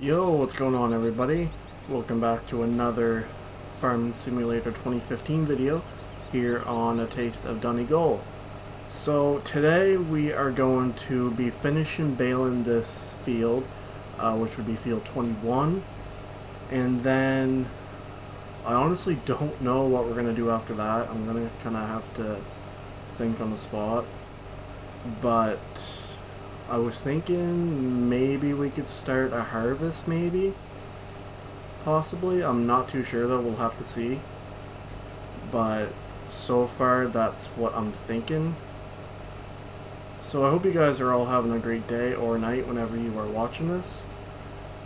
Yo, what's going on everybody? Welcome back to another Farming Simulator 2015 video here on A Taste of Donegal. So today we are going to be finishing baling this field, which would be field 21, and then I honestly don't know what we're going to do after that. I'm going to kind of have to think on the spot, but I was thinking maybe we could start a harvest, maybe? Possibly. I'm not too sure though, we'll have to see. But so far, that's what I'm thinking. So I hope you guys are all having a great day or night whenever you are watching this.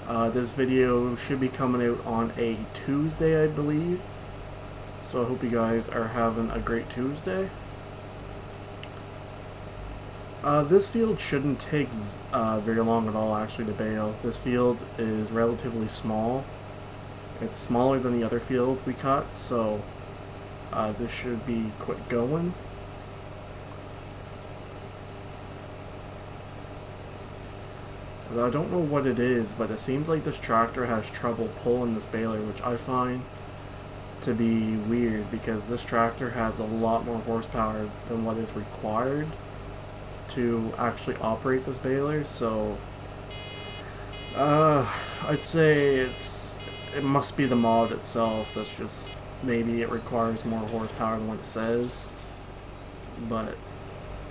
This video should be coming out on a Tuesday, I believe. So I hope you guys are having a great Tuesday. This field shouldn't take very long at all actually to bale. This field is relatively small. It's smaller than the other field we cut, so this should be quick going. I don't know what it is, but it seems like this tractor has trouble pulling this baler, which I find to be weird because this tractor has a lot more horsepower than what is required to actually operate this baler, so I'd say it must be the mod itself that's just, maybe it requires more horsepower than what it says. But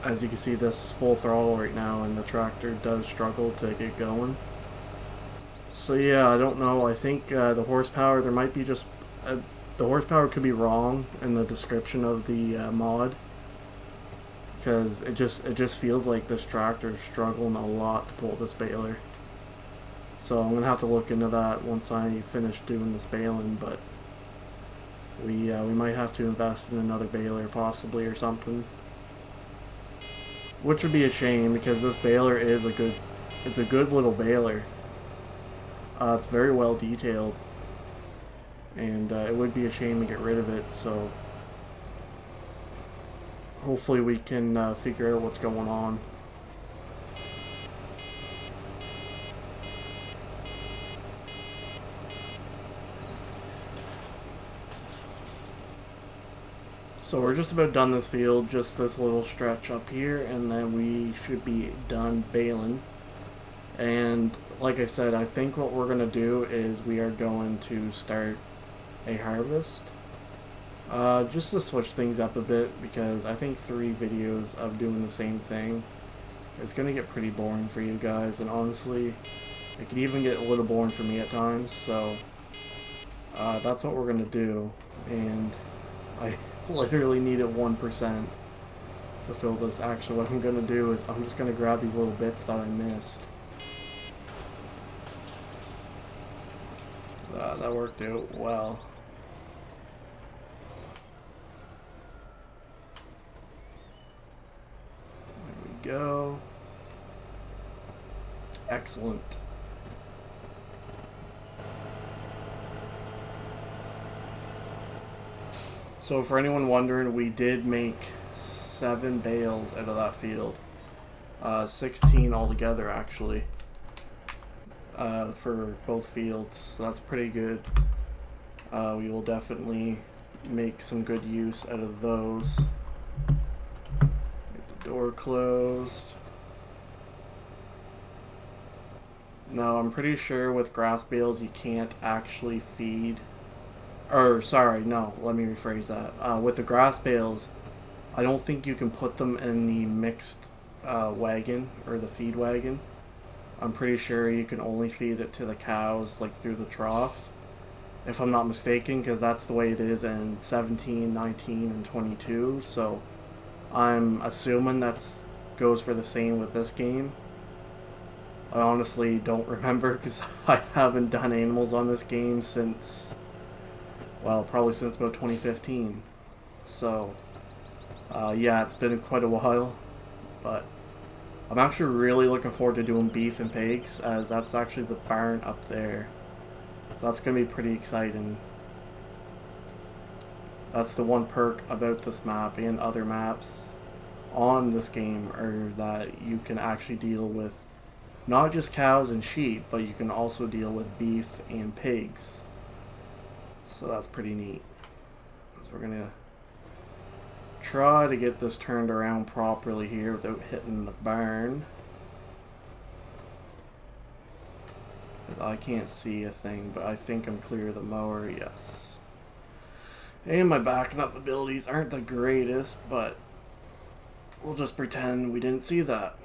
as you can see, this full throttle right now and the tractor does struggle to get going. So yeah, I don't know. I think the horsepower, there might be just the horsepower could be wrong in the description of the mod, because it just feels like this tractor is struggling a lot to pull this baler. So I'm gonna have to look into that once I finish doing this baling, but we might have to invest in another baler possibly or something, which would be a shame because this baler is a good little baler. It's very well detailed, and it would be a shame to get rid of it. So hopefully we can figure out what's going on. So we're just about done this field, just this little stretch up here, and then we should be done baling. And like I said, I think what we're going to do is we are going to start a harvest. Just to switch things up a bit, because I think 3 videos of doing the same thing is going to get pretty boring for you guys, and honestly, it could even get a little boring for me at times, so that's what we're going to do. And I literally need it 1% to fill this. Actually, what I'm going to do is I'm just going to grab these little bits that I missed. That worked out well. There we go. Excellent. So for anyone wondering, we did make 7 bales out of that field. 16 altogether actually. For both fields, so that's pretty good. We will definitely make some good use out of those. Get the door closed. No, I'm pretty sure with grass bales you can't actually feed, or sorry, no, let me rephrase that. With the grass bales, I don't think you can put them in the mixed wagon or the feed wagon. I'm pretty sure you can only feed it to the cows, like through the trough, if I'm not mistaken, because that's the way it is in 17, 19, and 22. So I'm assuming that goes for the same with this game. I honestly don't remember because I haven't done animals on this game since, well, probably since about 2015. So yeah, it's been quite a while, but I'm actually really looking forward to doing beef and pigs, as that's actually the barn up there. So that's going to be pretty exciting. That's the one perk about this map and other maps on this game, are that you can actually deal with not just cows and sheep, but you can also deal with beef and pigs. So that's pretty neat. So we're gonna try to get this turned around properly here without hitting the barn. I can't see a thing, but I think I'm clear of the mower, yes. And my backing up abilities aren't the greatest, but we'll just pretend we didn't see that.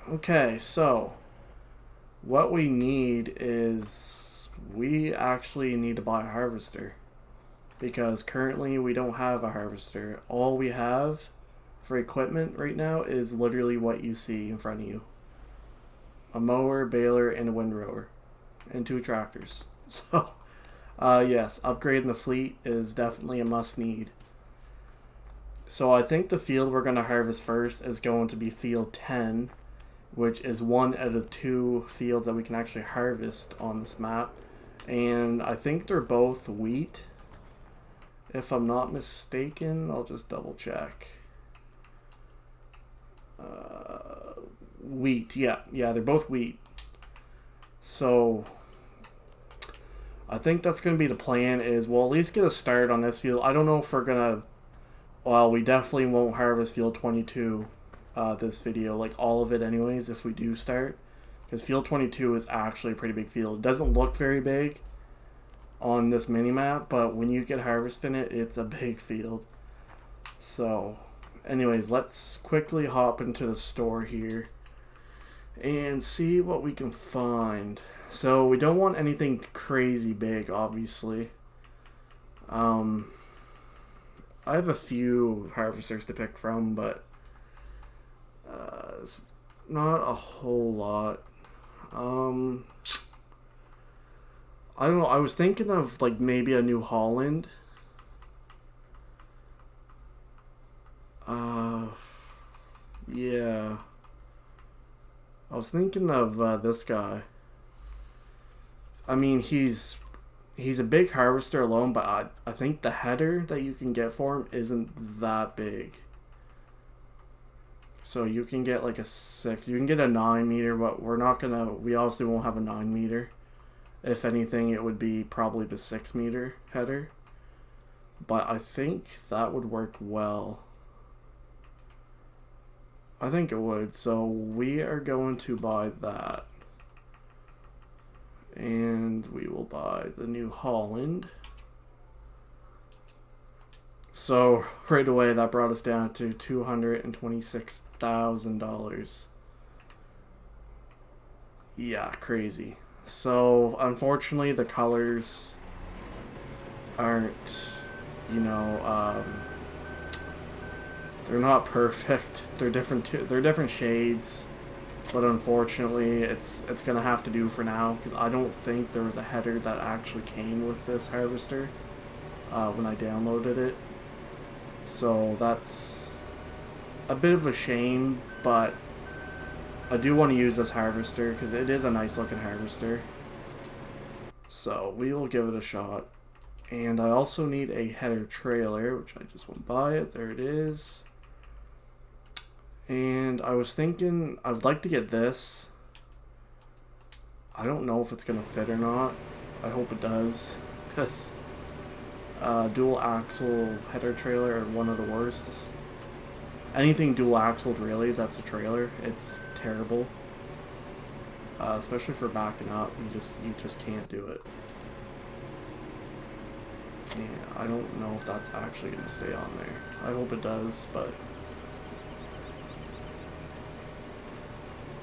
Okay, so what we need is we actually need to buy a harvester, because currently we don't have a harvester. All we have for equipment right now is literally what you see in front of you. A mower, baler, and a windrower, and 2 tractors. So, yes, upgrading the fleet is definitely a must-need. So I think the field we're going to harvest first is going to be field 10, which is 1 out of 2 fields that we can actually harvest on this map. And I think they're both wheat. If I'm not mistaken, I'll just double check. Wheat, yeah, they're both wheat. So I think that's going to be the plan, is we'll at least get a start on this field. I don't know if we're going to, well, we definitely won't harvest field 22 this video, like all of it anyways, if we do start. Because field 22 is actually a pretty big field. It doesn't look very big on this mini-map, but when you get harvesting it, it's a big field. So anyways, let's quickly hop into the store here and see what we can find. So we don't want anything crazy big, obviously. I have a few harvesters to pick from, but it's not a whole lot. I don't know, I was thinking of like maybe a New Holland. Yeah. I was thinking of this guy. I mean, he's a big harvester alone, but I think the header that you can get for him isn't that big. So you can get like a 6, you can get a 9 meter, but we obviously won't have a 9 meter. If anything, it would be probably the 6 meter header. But I think that would work well. I think it would. So we are going to buy that. And we will buy the New Holland. So right away that brought us down to $226,000. Yeah, crazy. So unfortunately the colors aren't, you know, they're not perfect. They're different shades, but unfortunately it's gonna have to do for now, because I don't think there was a header that actually came with this harvester when I downloaded it. So that's a bit of a shame, but I do want to use this harvester because it is a nice looking harvester. So we will give it a shot. And I also need a header trailer, which I just went by it. There it is. And I was thinking I'd like to get this. I don't know if it's going to fit or not. I hope it does, because dual axle header trailer are one of the worst. Anything dual axled, really, that's a trailer, it's terrible. Especially for backing up, you just can't do it. Yeah, I don't know if that's actually going to stay on there. I hope it does, but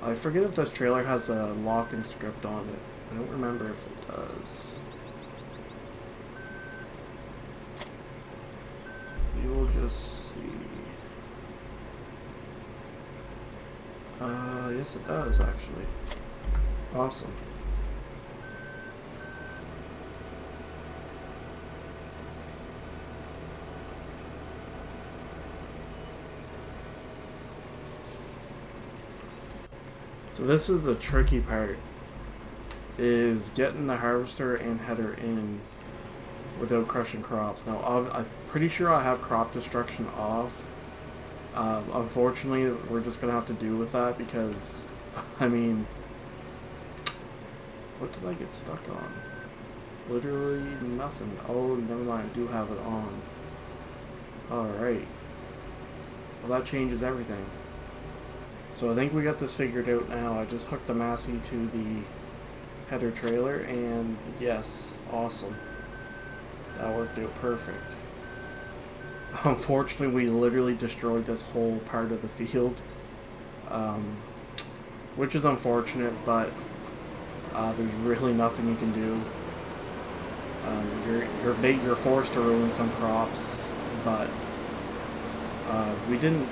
I forget if this trailer has a lock and script on it. I don't remember if it does. We will just see. Yes it does, actually. Awesome. So this is the tricky part, is getting the harvester and header in without crushing crops. Now I'm pretty sure I have crop destruction off. Unfortunately, we're just gonna have to do with that because, I mean, What did I get stuck on? Literally nothing. Oh, never mind. I do have it on. Alright. Well, that changes everything. So I think we got this figured out now. I just hooked the Massey to the header trailer, and yes, awesome. That worked out perfect. Unfortunately, we literally destroyed this whole part of the field, which is unfortunate, but there's really nothing you can do. You're forced to ruin some crops, but we didn't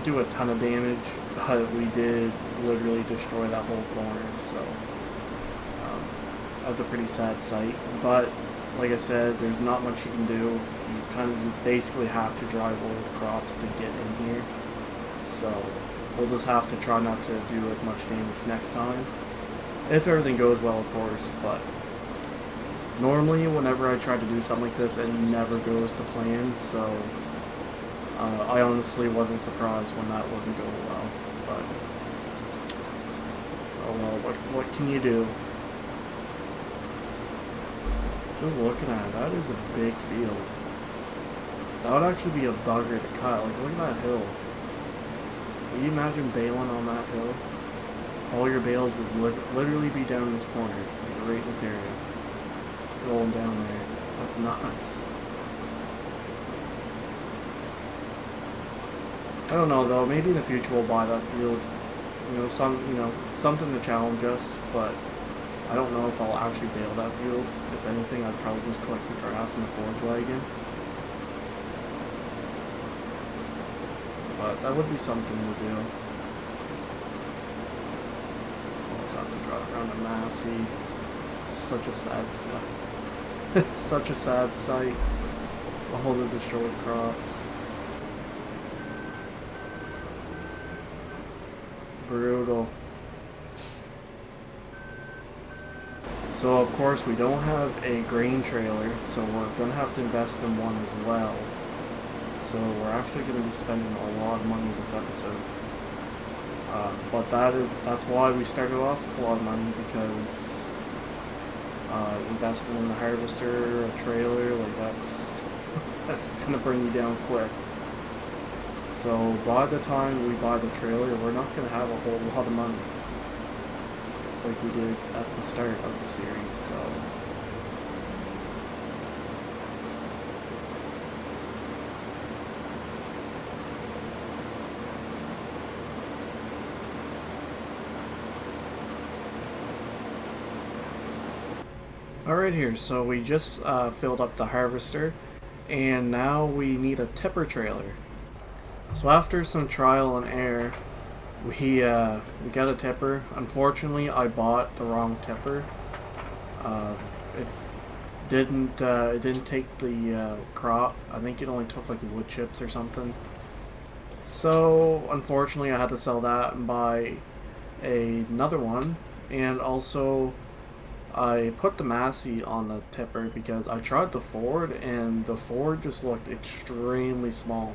do a ton of damage, but we did literally destroy that whole corner, so that's a pretty sad sight. But like I said, there's not much you can do. You basically have to drive over the crops to get in here, so we'll just have to try not to do as much damage next time, if everything goes well, of course. But normally, whenever I try to do something like this, it never goes to plan, so I honestly wasn't surprised when that wasn't going well. But oh well, what can you do? Just looking at it, that is a big field. That would actually be a bugger to cut. Like, look at that hill. Can you imagine baling on that hill? All your bales would literally be down in this corner, like right in this area. Rolling down there. That's nuts. I don't know though, maybe in the future we'll buy that field. Something to challenge us, but I don't know if I'll actually bale that field. If anything, I'd probably just collect the grass in the forage wagon. But that would be something to do. I'll just have to drive around a Massey. Such a sad sight. Such a sad sight. All the destroyed crops. Brutal. So of course we don't have a grain trailer, so we're going to have to invest in one as well. So we're actually going to be spending a lot of money this episode. But that's why we started off with a lot of money, because investing in the harvester, a trailer, like that's going to bring you down quick. So by the time we buy the trailer, we're not going to have a whole lot of money like we did at the start of the series, so alright, here, so we just filled up the harvester, and now we need a tipper trailer. So after some trial and error, we got a tipper. Unfortunately, I bought the wrong tipper. It didn't take the crop. I think it only took like wood chips or something. So unfortunately, I had to sell that and buy another one. And also, I put the Massey on the tipper because I tried the Ford, and the Ford just looked extremely small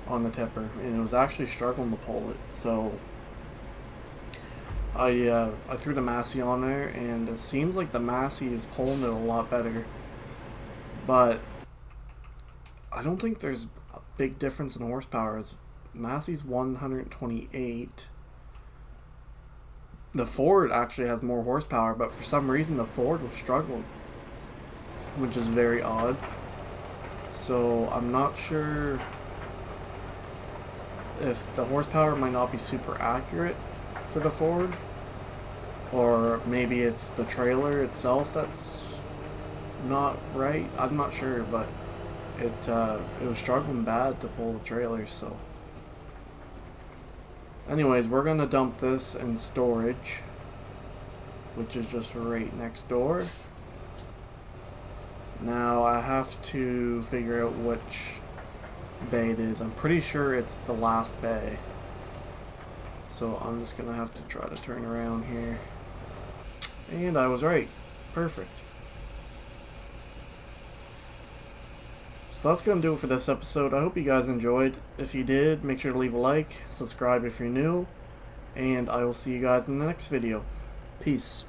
on the tipper, and it was actually struggling to pull it. So I threw the Massey on there, and it seems like the Massey is pulling it a lot better, but I don't think there's a big difference in horsepower. Massey's 128. The Ford actually has more horsepower, but for some reason the Ford was struggling, which is very odd. So I'm not sure if the horsepower might not be super accurate for the Ford, or maybe it's the trailer itself that's not right. I'm not sure, but it was struggling bad to pull the trailer. So anyways, we're gonna dump this in storage, which is just right next door. Now I have to figure out which bay it is. I'm pretty sure it's the last bay, so I'm just gonna have to try to turn around here, and I was right. Perfect. So that's gonna do it for this episode. I hope you guys enjoyed. If you did, make sure to leave a like, subscribe if you're new, and I will see you guys in the next video. Peace.